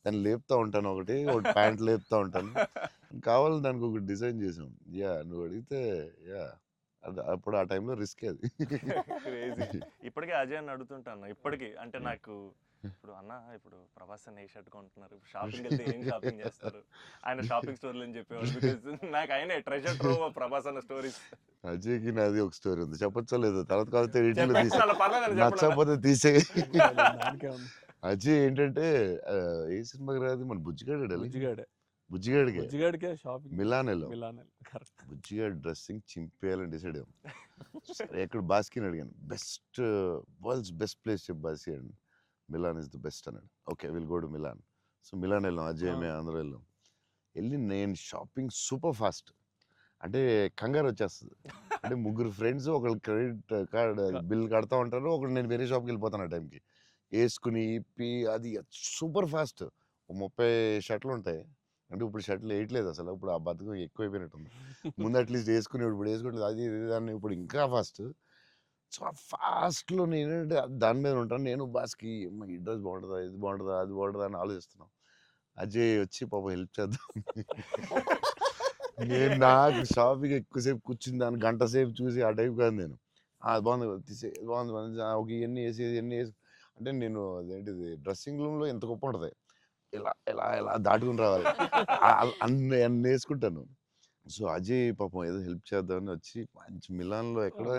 దాన్ని లేపుతా ఉంటాను, ఒకటి ప్యాంట్ లేపుతా ఉంటాను. కావాలని దానికి ఒకటి డిజైన్ చేసాం. యా నువ్వు అడిగితే యా అది అప్పుడు ఆ టైంలో రిస్క్ అది. క్రేజీ. ఇప్పటికే అజయ్ అని అడుగుతుంటాను ఇప్పటికి. అంటే నాకు ఇప్పుడు అన్న ఇప్పుడు ప్రభాస్ అన్న ఏ షర్ట్ కొంటున్నారు, షాపింగ్ వెళ్తే ఏం షాపింగ్ చేస్తారు, ఆయన షాపింగ్ స్టోర్లు అని చెప్పేవాళ్ళు. బికాస్ నాకు ఆయన ట్రెజర్ ట్రోవ్ ప్రభాస్ అన్న స్టోరీస్. అజయ్కి నాది ఒక స్టోరీ ఉంది, చెప్పచ్చో లేదో తర్వాత కాకపోతే ఎడిట్లో తీసే, పర్లేదు నచ్చకపోతే తీసే. దానికే ఉంది. అజయ్ ఏంటంటే ఏ సినిమాకి రాదు మన బుజ్జిగాడే, బుజ్జిగాడే బుజ్జిగాడికి బుజ్జిగాడికే షాపింగ్ మిలానేలో మిలాన్ కరెక్ట్. బుజ్జిగాడి డ్రెస్సింగ్ చింపేయాలని డిసైడ్ అయ్యాం. సరే ఎక్కడ బాస్కిని అడిగాను, బెస్ట్ వరల్డ్స్ బెస్ట్ ప్లేస్ చెప్పు బాస్కి అని. మిలాన్ ఇస్ ద బెస్ట్ అన్నాడు. Okay will go to Milan. So Milan వెళ్ళాం, అజయ్ మేము అందరూ వెళ్ళాం. వెళ్ళి నేను షాపింగ్ సూపర్ ఫాస్ట్, అంటే కంగారు వచ్చేస్తుంది. అంటే ముగ్గురు ఫ్రెండ్స్ ఒకళ్ళు క్రెడిట్ కార్డ్ బిల్ కడతా ఉంటారు, ఒకళ్ళు నేను వేరే షాప్కి వెళ్ళిపోతాను ఆ టైంకి. వేసుకుని ఇప్పి అది సూపర్ ఫాస్ట్. 30 షర్ట్లు ఉంటాయి. అంటే ఇప్పుడు షర్ట్లు వేయట్లేదు అసలు, ఇప్పుడు ఆ బతుకు ఎక్కువైపోయినట్టుంది. ముందు అట్లీస్ట్ వేసుకుని ఇప్పుడు వేసుకోవట్లేదు, అది ఇది దాన్ని ఇప్పుడు ఇంకా ఫాస్ట్. సో ఆ ఫాస్ట్లో నేనంటే దాని మీద ఉంటాను. నేను బాస్కి ఈ డ్రెస్ బాగుంటుందా, ఇది బాగుంటుందా, అది బాగుంటుందా అని ఆలోచిస్తున్నాం. అజయ్ వచ్చి పాపం హెల్ప్ చేద్దాం. నేను నాకు షాపింగ్ ఎక్కువసేపు కూర్చుని దాన్ని గంట సేపు చూసి ఆ టైప్ కాదు నేను. అది బాగుంది తీసే, బాగుంది ఒక ఇవన్నీ వేసి ఇవన్నీ వేసి, అంటే నేను అదేంటిది డ్రెస్సింగ్ రూమ్లో ఎంత గొప్ప ఉంటుంది, ఇలా ఇలా ఇలా దాటుకుని రావాలి, అన్ని అన్ని వేసుకుంటాను. సో అజయ్ పాపం ఏదో హెల్ప్ చేద్దామని వచ్చి మంచి మిలాన్లో ఎక్కడో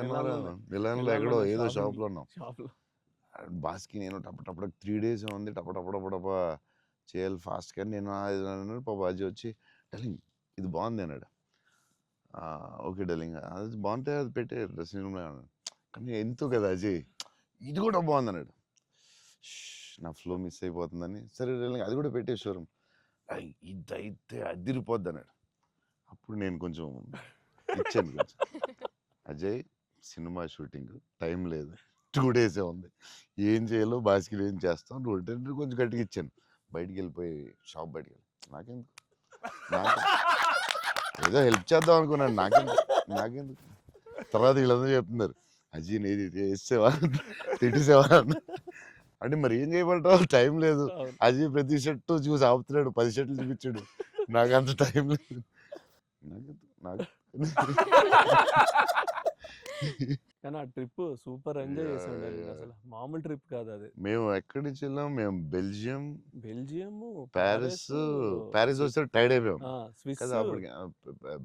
మిలాన్లో ఎక్కడో ఏదో షాప్లో ఉన్నాం. షాప్లో బాస్కి నేను టప 3 days ఉంది, టప చేయాలి ఫాస్ట్గా. నేను పాప అజయ్ వచ్చి డార్లింగ్ ఇది బాగుంది అన్నాడు. ఓకే డార్లింగ్ అది బాగుంటే అది పెట్టే డ్రెస్సింగ్ రూమ్లో అన్నాడు. కానీ ఎంతో కదా అజయ్ ఇది కూడా బాగుంది అన్నాడు. నా ఫ్లో మిస్ అయిపోతుందని, సరే డార్లింగ్ అది కూడా పెట్టే షోరూమ్, ఇదైతే అదిరిపోద్ది అన్నాడు. అప్పుడు నేను కొంచెం ఇచ్చాను కొంచెం. అజయ్ సినిమా షూటింగ్ టైం లేదు, 2 days ఉంది, ఏం చేయాలో బాస్కి ఏం చేస్తాం, నువ్వు కొంచెం గట్టిగా ఇచ్చాను. బయటికి వెళ్ళిపోయి షాప్ బయటికి వెళ్ళి నాకెందుకు ఏదో హెల్ప్ చేద్దాం అనుకున్నాను, నాకెందుకు. తర్వాత వీళ్ళందరూ చెప్తున్నారు అజయ్ నీది వేసేవా తిట్టేసేవా అంటే మరి ఏం చేయమంటావు, టైం లేదు. అజయ్ ప్రతి షర్టు చూసి ఆపుతున్నాడు, 10 షర్ట్లు చూపించాడు, నాకు అంత టైం లేదు. నాకు కానీ ఆ ట్రిప్ సూపర్ ఎంజాయ్ చేసాడు అసలు, మామూలు ట్రిప్ కాదు అది. మేము ఎక్కడి నుంచి వెళ్ళాం, మేము బెల్జియం, ప్యారిస్ వస్తే టైర్డ్ అయిపోయాం స్విస్ కదా అప్పటికి.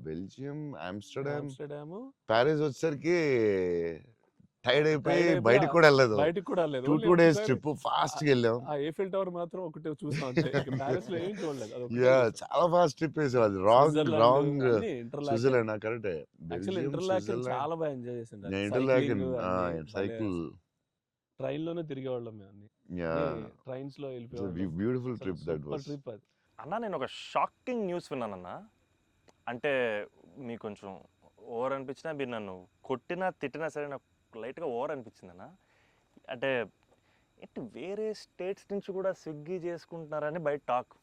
బెల్జియం, ఆమ్స్టర్డామ్, ఆమ్స్టర్డామ్, ప్యారిస్ వచ్చేసరికి టైర్డ్ అయిపోయి బయటికి కూడా వెళ్ళలేదు. 2 days ట్రిప్ ఫాస్ట్ గా వెళ్ళాం. ఆ ఏఫిల్ టవర్ మాత్రం ఒకటి చూసాం, ప్యారిస్ లో ఏం చూడలేదు. చాలా ఫాస్ట్ ట్రిప్ వేసాం. అది రాంగ్ స్విట్జర్లాండ్ కరెక్ట్. చాలా బాగా ఎంజాయ్ చేసింది. ఇంటర్లాకెన్ సైకిల్ ట్రైన్ లోనే తిరిగేవాళ్ళం మేము అన్ని, ట్రైన్స్ లో వెళ్ళిపోయాం. Beautiful trip that was. Trip అది. అన్న నేను ఒక షాకింగ్ న్యూస్ విన్నానన్న. అంటే మీకు కొంచెం ఓవర్ అనిపించినా, మీరు నన్ను కొట్టినా తిట్టినా సరే నాకు లైట్గా ఓవర్ అనిపించింది అన్న. అంటే ఏంటి వేరే స్టేట్స్ నుంచి కూడా స్విగ్గీ చేసుకుంటున్నారని బయట టాక్.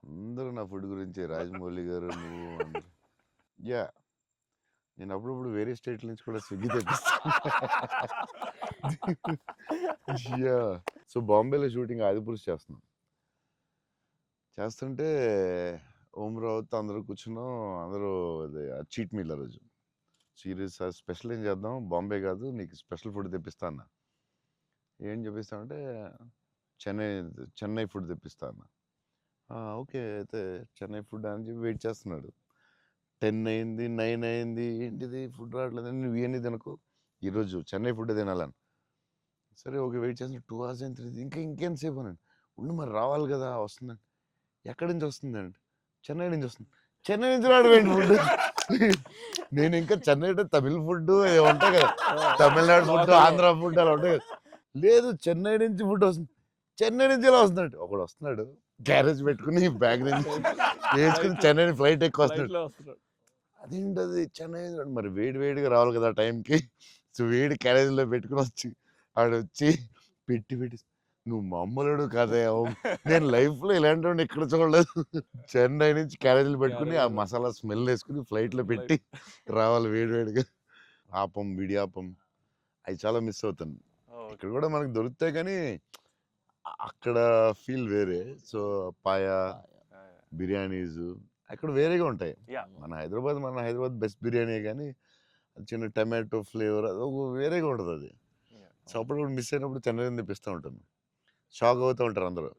అందరూ నా ఫుడ్ గురించి, రాజమౌళి గారు నువ్వు యా నేను అప్పుడప్పుడు వేరే స్టేట్ నుంచి కూడా స్విగ్గీ తెప్పిస్తాను. యా సో బాంబేలో షూటింగ్ ఆదిపురుష్ చేస్తుంటే ఓం రావుతో అందరూ కూర్చున్నాం. అందరూ అదే చీట్ మీల్ ఆ రోజు సీరియస్ స్పెషల్ ఏం చేద్దాం, బాంబే కాదు నీకు స్పెషల్ ఫుడ్ తెప్పిస్తా అన్న. ఏం చెప్పిస్తామంటే చెన్నై ఫుడ్ తెప్పిస్తా అన్న. ఓకే అయితే చెన్నై ఫుడ్ అని చెప్పి వెయిట్ చేస్తున్నాడు. 10 అయింది, 9 అయింది, ఏంటిది ఫుడ్ రావట్లేదు, నువ్వు ఇవన్నీ తినకు, ఈరోజు చెన్నై ఫుడ్ తినాలని. సరే ఓకే వెయిట్ చేస్తున్నా. 2 hours అయింది, ఇంకేంతసేపు అనండి. ఉండి మరి రావాలి కదా, వస్తుందండి. ఎక్కడి నుంచి వస్తుందండి? చెన్నై నుంచి వస్తుంది. చెన్నై నుంచి రావడం ఏంటి ఫుడ్? నేను ఇంకా చెన్నై అంటే తమిళ ఫుడ్ ఉంటాయి కదా, తమిళనాడు ఫుడ్, ఆంధ్ర ఫుడ్ అలా ఉంటాయి కదా. లేదు చెన్నై నుంచి ఫుడ్ వస్తుంది, చెన్నై నుంచి ఇలా వస్తున్నాడు. ఒకడు వస్తున్నాడు క్యారేజ్ పెట్టుకుని బ్యాగ్ నుంచి వేసుకుని చెన్నై ఫ్లైట్ ఎక్కువ వస్తున్నాడు. ఫ్లైట్లో వస్తున్నాడు. అదేంటది చెన్నై మరి వేడి వేడిగా రావాలి కదా టైంకి. సో వేడి క్యారేజ్లో పెట్టుకుని వచ్చి ఆడొచ్చి పెట్టి నువ్వు మామూలుడు కాదే, నేను లైఫ్లో ఇలాంటి వాడిని ఎక్కడ చూడలేదు. చెన్నై నుంచి క్యారేజీలు పెట్టుకుని ఆ మసాలా స్మెల్ వేసుకుని ఫ్లైట్లో పెట్టి రావాలి వేడి వేడిగా. ఆపం విడియాపం అవి చాలా మిస్ అవుతాను. ఇక్కడ కూడా మనకు దొరుకుతాయి కానీ అక్కడ ఫీల్ వేరే. సో పాయా బిర్యానీస్ అక్కడ వేరేగా ఉంటాయి. Yeah. మన హైదరాబాద్ బెస్ట్ బిర్యానీ, కానీ అది చిన్న టమాటో ఫ్లేవర్ అది ఒక వేరేగా ఉంటుంది అది. సో అప్పుడు మిస్ అయినప్పుడు చెన్నై తెప్పిస్తూ ఉంటాను. షాక్ అవుతూ ఉంటారు అందరూ.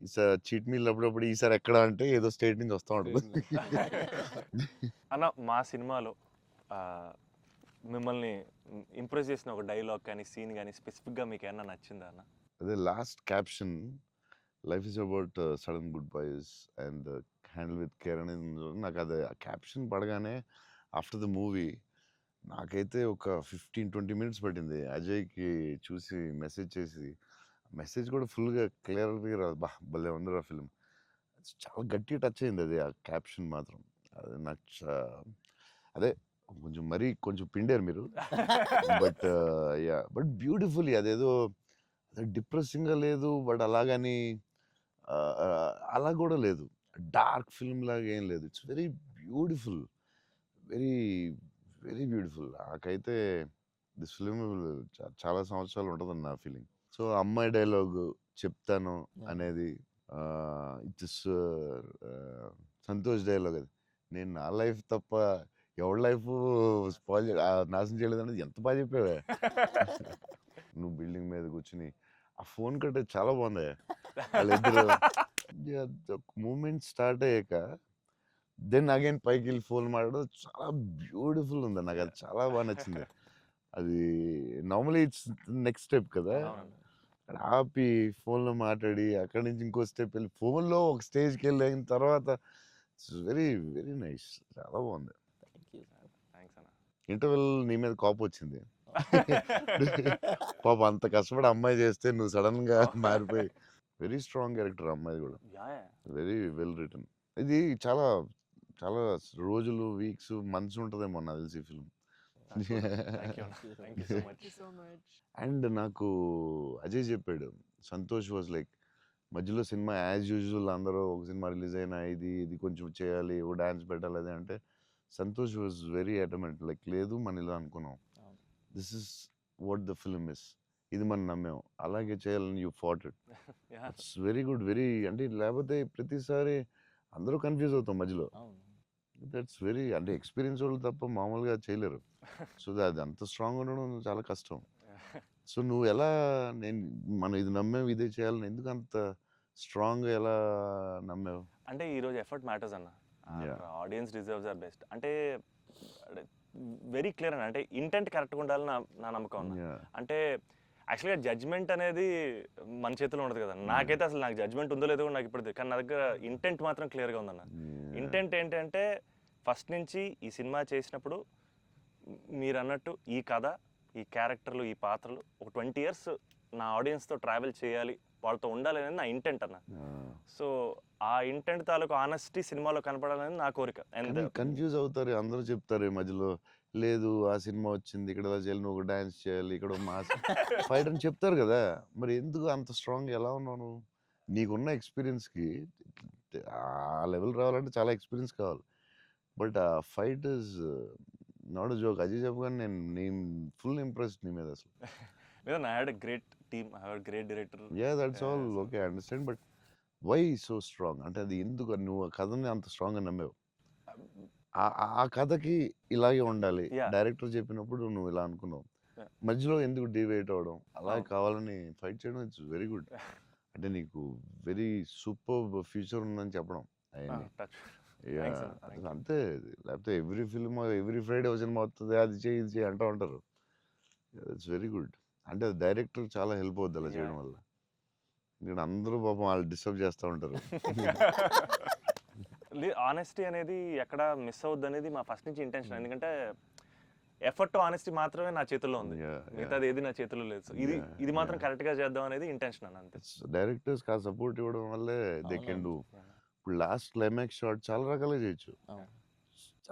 ఈసారి చీట్ మీల్ అప్పుడప్పుడు ఈసారి ఎక్కడ అంటే ఏదో స్టేట్ నుంచి వస్తూ ఉంటుంది. అన్న మా సినిమాలో మిమ్మల్ని ఇంప్రెస్ చేసిన ఒక డైలాగ్ కానీ సీన్ కానీ స్పెసిఫిక్గా మీకు ఏమన్నా నచ్చిందా అన్న? అదే last caption, life is about sudden good boys and handle with care అనేది. నాకు అది ఆ క్యాప్షన్ పడగానే ఆఫ్టర్ ద మూవీ నాకైతే ఒక 15-20 మినిట్స్ పట్టింది అజయ్కి చూసి మెసేజ్ చేసి. మెసేజ్ కూడా ఫుల్గా క్లియర్గా రాదు. భలే ఉంది ఆ ఫిల్మ్. చాలా గట్టి టచ్ అయింది అది, ఆ క్యాప్షన్ మాత్రం. అది నాకు అదే కొంచెం మరీ కొంచెం పిండారు మీరు. బట్ బట్ బ్యూటిఫుల్లీ అదేదో డిప్రెసింగ్గా లేదు, బట్ అలాగని అలా కూడా లేదు, డార్క్ ఫిల్మ్ లాగా ఏం లేదు. It's very beautiful, very very beautiful. నాకైతే దిస్ ఫిల్మ్ చాలా సంవత్సరాలు ఉంటుందని నా ఫీలింగ్. సో అమ్మాయి డైలాగ్ చెప్తాను అనేది ఇట్స్ సంతోష్ డైలాగ్. అది నేను నా లైఫ్ తప్ప ఎవరి లైఫ్ స్పాయిల్ నాశనం చేయలేదు అనేది ఎంత బాగా చెప్పావే. నువ్వు బిల్డింగ్ మీద కూర్చుని ఆ ఫోన్ కట్టే చాలా బాగుంది. వాళ్ళిద్దరు మూమెంట్ స్టార్ట్ అయ్యాక దెన్ అగైన్ పైకి వెళ్ళి ఫోన్ మాట్లాడడం చాలా బ్యూటిఫుల్ ఉంది. నాకు అది చాలా బాగా నచ్చింది. అది నార్మలీ ఇట్స్ నెక్స్ట్ స్టెప్ కదా, ఆపి ఫోన్లో మాట్లాడి అక్కడి నుంచి ఇంకో స్టెప్ వెళ్ళి ఫోన్లో ఒక స్టేజ్కి వెళ్ళిన తర్వాత ఇట్స్ వెరీ వెరీ నైస్. చాలా బాగుంది. థ్యాంక్స్ అన్న. ఇంటర్వెల్ నీ మీద కోపం వచ్చింది. పాప అంత కష్టపడి అమ్మాయి చేస్తే నువ్వు సడన్ గా మారిపోయి. వెరీ స్ట్రాంగ్ క్యారెక్టర్ అమ్మాయి కూడా, వెరీ వెల్ రిటర్న్. ఇది చాలా చాలా రోజులు, వీక్స్, మంత్స్ ఉంటుందేమో నాకు తెలిసి film. Thank you so much. Thank you so much. And నాకు అజయ్ చెప్పాడు, సంతోష్ వాజ్ లైక్ మధ్యలో సినిమా యాజ్ యూజువల్ అందరూ ఒక సినిమా రిలీజ్ అయినా ఇది ఇది కొంచెం చేయాలి, ఓ డాన్స్ పెట్టాలి అది అంటే, సంతోష్ వాజ్ వెరీ అటమెంట్. లైక్ లేదు మన ఇలా అనుకున్నాం, this is what the film is, ఇది మనం నమ్మాం, అలాగే చేయాలని you fat it. It's very good, very అంటే లేకపోతే ప్రతిసారి అందరూ కన్ఫ్యూజ్ అవుతాం మధ్యలో. దట్స్ వెరీ అంటే ఎక్స్పీరియన్స్ వాళ్ళు తప్ప మామూలుగా చేయలేరు. సో అది అంత స్ట్రాంగ్ ఉండడం చాలా కష్టం. సో నువ్వు ఎలా మనం ఇది నమ్మావు ఇదే చేయాలని ఎందుకు అంత స్ట్రాంగ్గా ఎలా నమ్మావు? అంటే ఈరోజు ఎఫర్ట్ మ్యాటర్స్ అన్న. ఆడియన్స్ డిజర్వ్స్ ఆర్ బెస్ట్ అంటే వెరీ క్లియర్ అన్న. అంటే ఇంటెంట్ కరెక్ట్గా ఉండాలని నా నమ్మకం అన్న. అంటే యాక్చువల్గా జడ్జ్మెంట్ అనేది మన చేతిలో ఉండదు కదా. నాకైతే అసలు నాకు జడ్జ్మెంట్ ఉందో లేదో నాకు ఇప్పుడు, కానీ నా దగ్గర ఇంటెంట్ మాత్రం క్లియర్గా ఉందన్న. ఇంటెంట్ ఏంటంటే ఫస్ట్ నుంచి ఈ సినిమా చేసినప్పుడు మీరు అన్నట్టు ఈ కథ, ఈ క్యారెక్టర్లు, ఈ పాత్రలు ఒక 20 years నా ఆడియన్స్తో ట్రావెల్ చేయాలి, వాళ్ళతో ఉండాలి అనేది నా ఇంటెంట్ అన్న. సో ఆ ఇంటెంట్ తాలూకు ఆనెస్టీ సినిమాలో కనపడాలని నా కోరిక. కన్ఫ్యూజ్ అవుతారు అందరూ, చెప్తారు ఈ మధ్యలో లేదు ఆ సినిమా వచ్చింది ఇక్కడ ఎలా చేయాలి, నువ్వు ఒక డాన్స్ చేయాలి, ఇక్కడ మాస్ ఫైట్ అని చెప్తారు కదా. మరి ఎందుకు అంత స్ట్రాంగ్ ఎలా ఉన్నావు నువ్వు? నీకున్న ఎక్స్పీరియన్స్కి ఆ లెవెల్ రావాలంటే చాలా ఎక్స్పీరియన్స్ కావాలి. బట్ ఆ fight is not joke. Ajay చెప్పగానే నేను ఫుల్ ఇంప్రెస్ నీ మీద అసలు. లేదా I had a great team, I had great director. Yeah that's all okay, I understand. But why so strong అంటే అది ఎందుకు నువ్వు ఆ కథని అంత స్ట్రాంగ్గా నమ్మావు? ఆ కథకి ఇలాగే ఉండాలి, డైరెక్టర్ చెప్పినప్పుడు నువ్వు ఇలా అనుకున్నావు, మధ్యలో ఎందుకు డివైట్ అవడం, అలా కావాలని ఫైట్ చేయడం ఇట్స్ వెరీ గుడ్. అంటే నీకు వెరీ సూపర్ ఫ్యూచర్ ఉందని చెప్పడం అంతే. లేకపోతే every film every Friday cinema వస్తుంది, అది చేయి ఇది చేయి అంటూ ఉంటారు. It's very good. అంటే డైరెక్టర్ చాలా హెల్ప్ అవుద్ది అలా చేయడం వల్ల. ఇక్కడ అందరూ పాపం వాళ్ళు డిస్టర్బ్ చేస్తూ ఉంటారు. ఆనెస్టీ అనేది ఎక్కడ మిస్ అవుద్ది అనేది మా ఫస్ట్ నుంచి ఇంటెన్షన్. ఎందుకంటే ఎఫర్ట్ ఆనెస్టీ మాత్రమే నా చేతుల్లో ఉంది, మిగతాది ఏది నా చేతుల్లో లేదు. సో ఇది మాత్రం కరెక్ట్గా చేద్దాం అనేది ఇంటెన్షన్ అన్న, అంతే. డైరెక్టర్స్ కా సపోర్ట్ ఇవ్వడం వల్లే దే కెన్ డూ. ఇప్పుడు లాస్ట్ క్లైమాక్స్ షాట్ చాలా రకాలుగా చేయొచ్చు.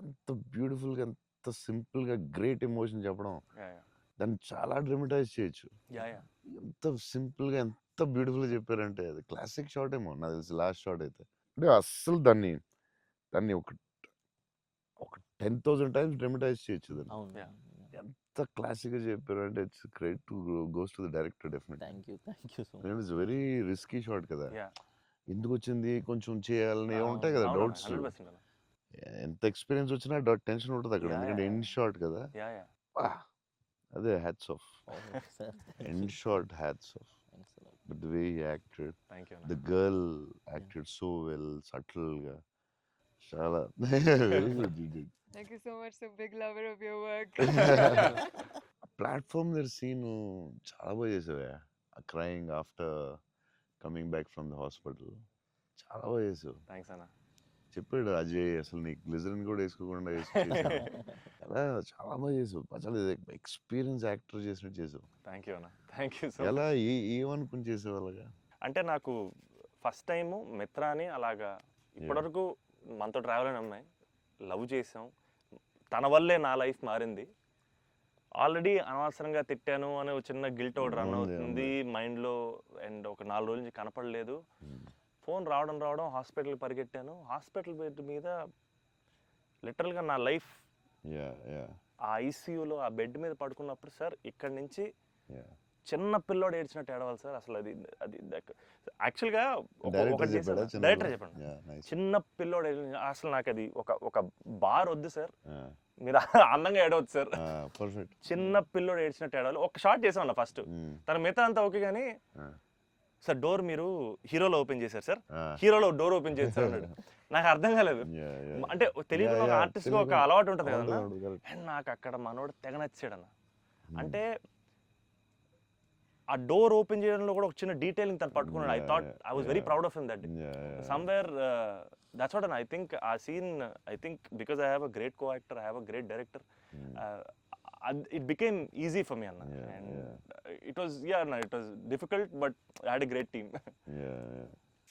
అంత బ్యూటిఫుల్గా, అంత సింపుల్గా గ్రేట్ ఎమోషన్ చెప్పడం, దాన్ని చాలా డ్రమటైజ్ చేయొచ్చు. ఎంత సింపుల్గా, ఎంత బ్యూటిఫుల్గా చెప్పారంటే అది క్లాసిక్ షాట్ ఏమో నాకు తెలిసి లాస్ట్ షాట్ అయితే. అంటే అస్సలు దాన్ని ఒక 10,000 టైమ్స్ డ్రమటైజ్ చేయొచ్చు దాన్ని. ఎంత క్లాసిక్గా చెప్పారు అంటే it's credit to goes to the director definitely. Thank you so much. It's very risky shot కదా, ఎందుకు వచ్చింది కొంచెం చేయాలని ఉంటాయి కదా డౌట్స్. ఎంత ఎక్స్పీరియన్స్ వచ్చినా టెన్షన్ ఉంటుంది అక్కడ, ఎందుకంటే ఎండ్ షాట్ కదా. అదే hats off, end shot hats off. But the way he acted, the girl acted so well, subtle గా, చాలా very good. Thank you so much. So big lover of your work. Platform దగ్గర సీన్ చాలా బాగా చేసావే, crying after coming back from the hospital, చాలా బాగా చేసావు. థ్యాంక్స్ అన్న. చెప్పాడు అజయ్, అసలు నీకు గ్లిజరిన్ కూడా వేసుకోకుండా అలా చాలా బాగా చేసావు. అసలు ఎక్స్పీరియన్స్ యాక్టర్ చేసినట్టు చేసావు. థ్యాంక్ యూ అన్న, థ్యాంక్ యూ సో. ఎలా ఏమనుకుని చేసావు అలాగా? అంటే నాకు ఫస్ట్ టైము మిత్రాని అలాగా ఇప్పటివరకు మనతో ట్రావెల్ అయిన అమ్మాయి లవ్ చేసాం, తన వల్లే నా లైఫ్ మారింది. ఆల్రెడీ అనవసరంగా తిట్టాను అనే ఒక చిన్న గిల్ట్ ఒకటి రన్ అవుతుంది మైండ్లో. అండ్ ఒక 4 రోజుల నుంచి కనపడలేదు. ఫోన్ రావడం హాస్పిటల్కి పరిగెట్టాను. హాస్పిటల్ బెడ్ మీద లిటరల్గా నా లైఫ్, ఆ ఐసీయూలో ఆ బెడ్ మీద పడుకున్నప్పుడు, సార్ ఇక్కడి నుంచి చిన్న పిల్లోడు ఏడ్చినట్టు ఏడవాలి సార్. అసలు అది యాక్చువల్గా డైరెక్టర్ చెప్పండి, చిన్న పిల్లోడు అసలు నాకు అది ఒక బార్ వద్దు సార్, మీరు అందంగా ఏడవద్దు సార్, చిన్న పిల్లోడు ఏడ్చినట్టు ఏడవాలి. ఒక షాట్ చేసామన్న ఫస్ట్, తన మిగతా అంతా ఓకే కానీ సార్ డోర్ మీరు హీరోలో ఓపెన్ చేశారు సార్, హీరోలో డోర్ ఓపెన్ చేశారు అన్నాడు. నాకు అర్థం కాలేదు. అంటే తెలియకుండా ఒక ఆర్టిస్ట్ ఒక అలవాటు ఉంటుంది కదన్నా. అండ్ నాకు అక్కడ మనోడు తెగ నచ్చాడు అన్న. అంటే ఆ డోర్ ఓపెన్ చేయడంలో కూడా ఒక చిన్న డీటెయిలింగ్ తను పట్టుకున్నాడు. I was very proud of him that day. Somewhere that's what I think ఆ scene, I think because I have a great co actor, I have a great director, it became easy for me Anna. And it was difficult but I had a great team.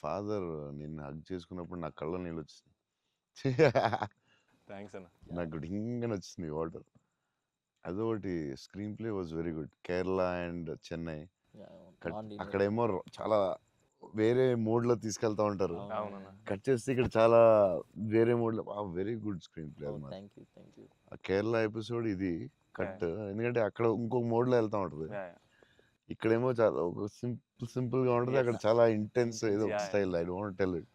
Father నిన్ను హగ్ చేసుకున్నప్పుడు నా కళ్ళ నీళ్ళు వచ్చింది. థ్యాంక్స్ అన్న. నాకు డింగని వచ్చింది వాటర్. అదొకటి screen play was very good. Kerala and Chennai అక్కడేమో చాలా వేరే మోడ్లో తీసుకెళ్తా ఉంటారు, కట్ చేస్తే ఇక్కడ చాలా వేరే మోడ్లో. Very good screen play. ఆ కేరళ ఎపిసోడ్ ఇది కట్, ఎందుకంటే అక్కడ ఇంకొక మోడ్లో వెళ్తా ఉంటుంది, ఇక్కడేమో చాలా ఒక సింపుల్ గా ఉంటుంది, అక్కడ చాలా ఇంటెన్స్ ఏదో style. I don't tell it.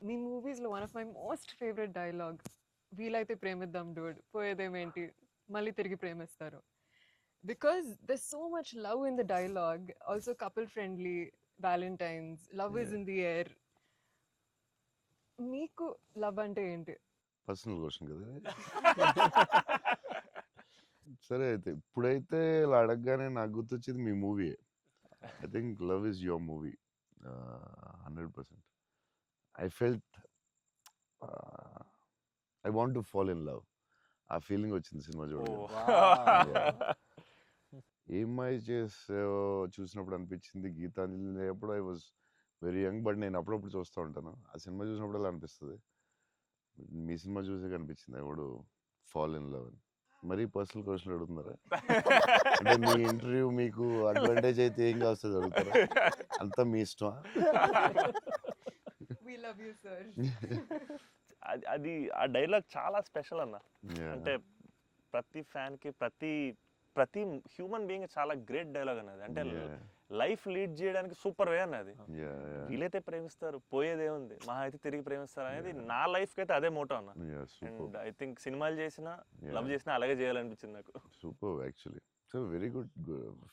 మీ మూవీస్ లో one of my most favourite dialogue, వీలైతే ప్రేమిద్దాం డూడ్, పోయేదేమేంటి మళ్ళీ తిరిగి ప్రేమిస్తారు. Because there's so much love in the dialogue, also couple friendly, Valentine's, love is in the air. మీకు లవ్ అంటే ఏంటి? పర్సనల్ క్వశ్చన్ కదా. సరే అయితే ఇప్పుడైతే ఇలా అడగగానే నాకు గుర్తొచ్చింది మీ movie. I think love is your movie 100%. I felt I want to fall in love. ఆ ఫీలింగ్ వచ్చింది సినిమా చూడగా. ఏమై చేసావో చూసినప్పుడు అనిపించింది. గీతాంజలి అప్పుడు I was very young, but నేను అప్పుడప్పుడు చూస్తూ ఉంటాను. ఆ సినిమా చూసినప్పుడు అలా అనిపిస్తుంది. మీ సినిమా చూసే కనిపించింది I would fall in love అని. మరీ పర్సనల్ క్వశ్చన్ అడుగుతున్నారా? అంటే మీ ఇంటర్వ్యూ మీకు అడ్వాంటేజ్ అయితే ఏం కావస్తుంది అడుగుతారా? అంతా మీ ఇష్టమా? అది ఆ డైలాగ్ చాలా స్పెషల్ అన్న. అంటే ప్రతి ఫ్యాన్ కి, ప్రతి హ్యూమన్ బీయింగ్ చాలా గ్రేట్ డైలాగ్ అన్నది. అంటే లైఫ్ లీడ్ చేయడానికి సూపర్ వే అన్నది. వీలైతే ప్రేమిస్తారు, పోయేదేముంది, మహా అయితే తిరిగి ప్రేమిస్తారు అనేది నా లైఫ్ కి అయితే అదే మోటో అన్న. అండ్ ఐ థింక్ సినిమాలు చేసినా లవ్ చేసినా అలాగే చేయాలనిపించింది నాకు. Super actually. So very good.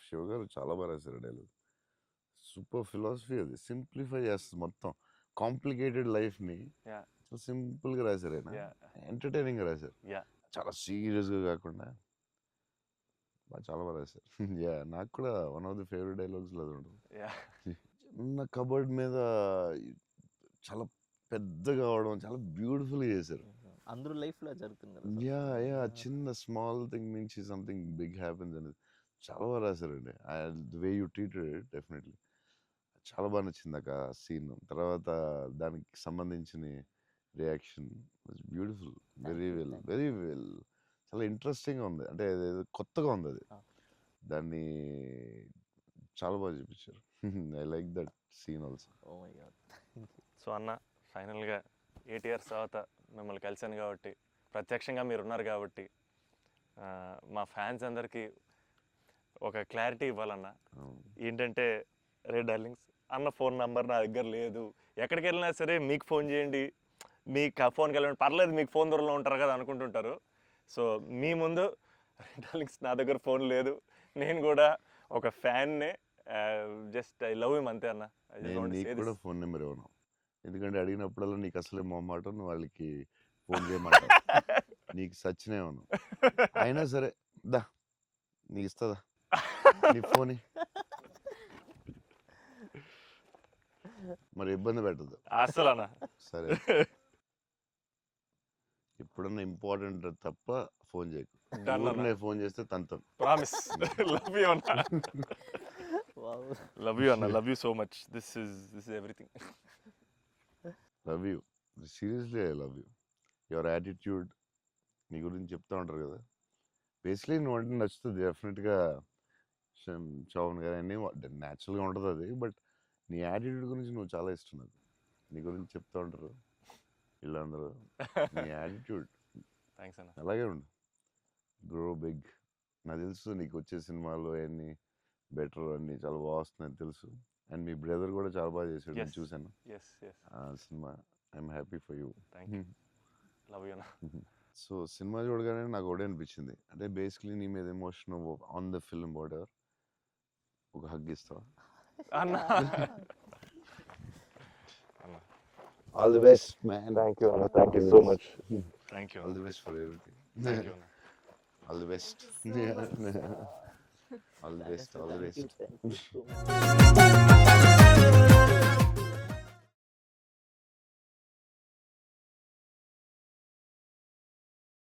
Shiva గారు చాలా బాగా రాశారు డైలాగ్. సూపర్ ఫిలాసఫీ అది. సింప్లిఫై చేస్తుంది మొత్తం కాంప్లికేటెడ్ లైఫ్ ని. సింపుల్ గా రాశారు ఆయన. ఎంటర్టైనింగ్ గా రాశారు, చాలా సీరియస్ గా కాకుండా చాలా బాగా రాశారు. నాకు కూడా one of the favourite dialogues అది ఉంటుంది. చిన్న కబర్డ్ మీద చాలా పెద్దగా అవడం చాలా బ్యూటిఫుల్గా చేశారు. అందరూ లైఫ్లో జరుగుతుంది కదా sir. యా యా చిన్న స్మాల్ థింగ్ నుంచి సంథింగ్ బిగ్ హ్యాపెన్స్ అనేది చాలా బాగా రాశారండి. The way you treated it definitely చాలా బాగా నచ్చింది ఆ సీన్. తర్వాత దానికి సంబంధించిన reaction beautiful, very well, very well. చాలా ఇంట్రెస్టింగ్గా ఉంది, అంటే అదేదో కొత్తగా ఉంది అది. Ah. దాన్ని చాలా బాగా చూపించారు. I like that scene also. Oh my god. So అన్న ఫైనల్గా 8 ఇయర్స్ తర్వాత మిమ్మల్ని కలిశాను కాబట్టి, ప్రత్యక్షంగా మీరు ఉన్నారు కాబట్టి, మా ఫ్యాన్స్ అందరికీ ఒక క్లారిటీ ఇవ్వాలన్న. ఏంటంటే, రే డార్లింగ్స్, అన్న ఫోన్ నంబర్ నా దగ్గర లేదు, ఎక్కడికి వెళ్ళినా సరే మీకు ఫోన్ చేయండి, మీకు ఫోన్కి వెళ్ళండి, పర్లేదు మీకు ఫోన్ దూరంలో ఉంటారు కదా అనుకుంటుంటారు. సో మీ ముందు రే డార్లింగ్స్ నా దగ్గర ఫోన్ లేదు, నేను కూడా ఒక ఫ్యాన్నే, జస్ట్ ఐ లవ్ హిమ్ అంతే అన్న. I just నేను want to నీకు say కూడా this. ఫోన్ నెంబర్ ఇవ్వను, ఎందుకంటే అడిగినప్పుడల్లా నీకు అసలే మొహమాటం, నువ్వు వాళ్ళకి ఫోన్ చేయమాట నీకు సచ్చినే ఇవ్వను. అయినా సరే దా నీకు ఇస్తుందా నీ ఫోన్, మరి ఇబ్బంది పెట్టదు. అసలు అన్న సరే ఎప్పుడన్నా ఇంపార్టెంట్ తప్ప ఫోన్ చేయకు. Done అన్న. ఊరినే ఫోన్ చేస్తే తంతం. ప్రామిస్. లవ్ యూ అన్న. Wow. లవ్ యూ అన్న, love you so much. This is everything. Love you, seriously I love you. Your attitude, నీ గురించి చెప్తా ఉంటారు కదా, బేసిక్లీ నువ్వు అంటే నచ్చుతుంది డెఫినెట్గా. చౌన్ గారు అన్నీ న్యాచురల్గా ఉంటుంది అది, బట్ నీ యాటిట్యూడ్ గురించి నువ్వు చాలా ఇష్టం నాకు. నీ గురించి చెప్తా ఉంటారు వీళ్ళందరూ, నీ యాటిట్యూడ్ థ్యాంక్స్ అన్న. అలాగే ఉండు, గ్రో బిగ్. నాకు తెలుసు నీకు వచ్చే సినిమాలు అవన్నీ బెటర్ అన్నీ చాలా బాగా వస్తున్నాయని తెలుసు. అండ్ మీ బ్రదర్ కూడా చాలా బాగా చేశాడు, నేను Yes. చూశాను ఎస్ ఎస్, ఆ సినిమా. I'm happy for you. Thank you. Love you అన్న. సో సినిమా చూడగానే నాకు ఒకటే అనిపించింది, అంటే బేసిక్లీ నీ మీద emotion on the film whatever, ఒక హగ్ ఇస్తావా? అన్న. All the best man. Thank you అన్న, thank you so much. Thank you all అన్న, the best for everything. Thank you అన్న. All the best. All the best, all the Thank you, best. thank you so much.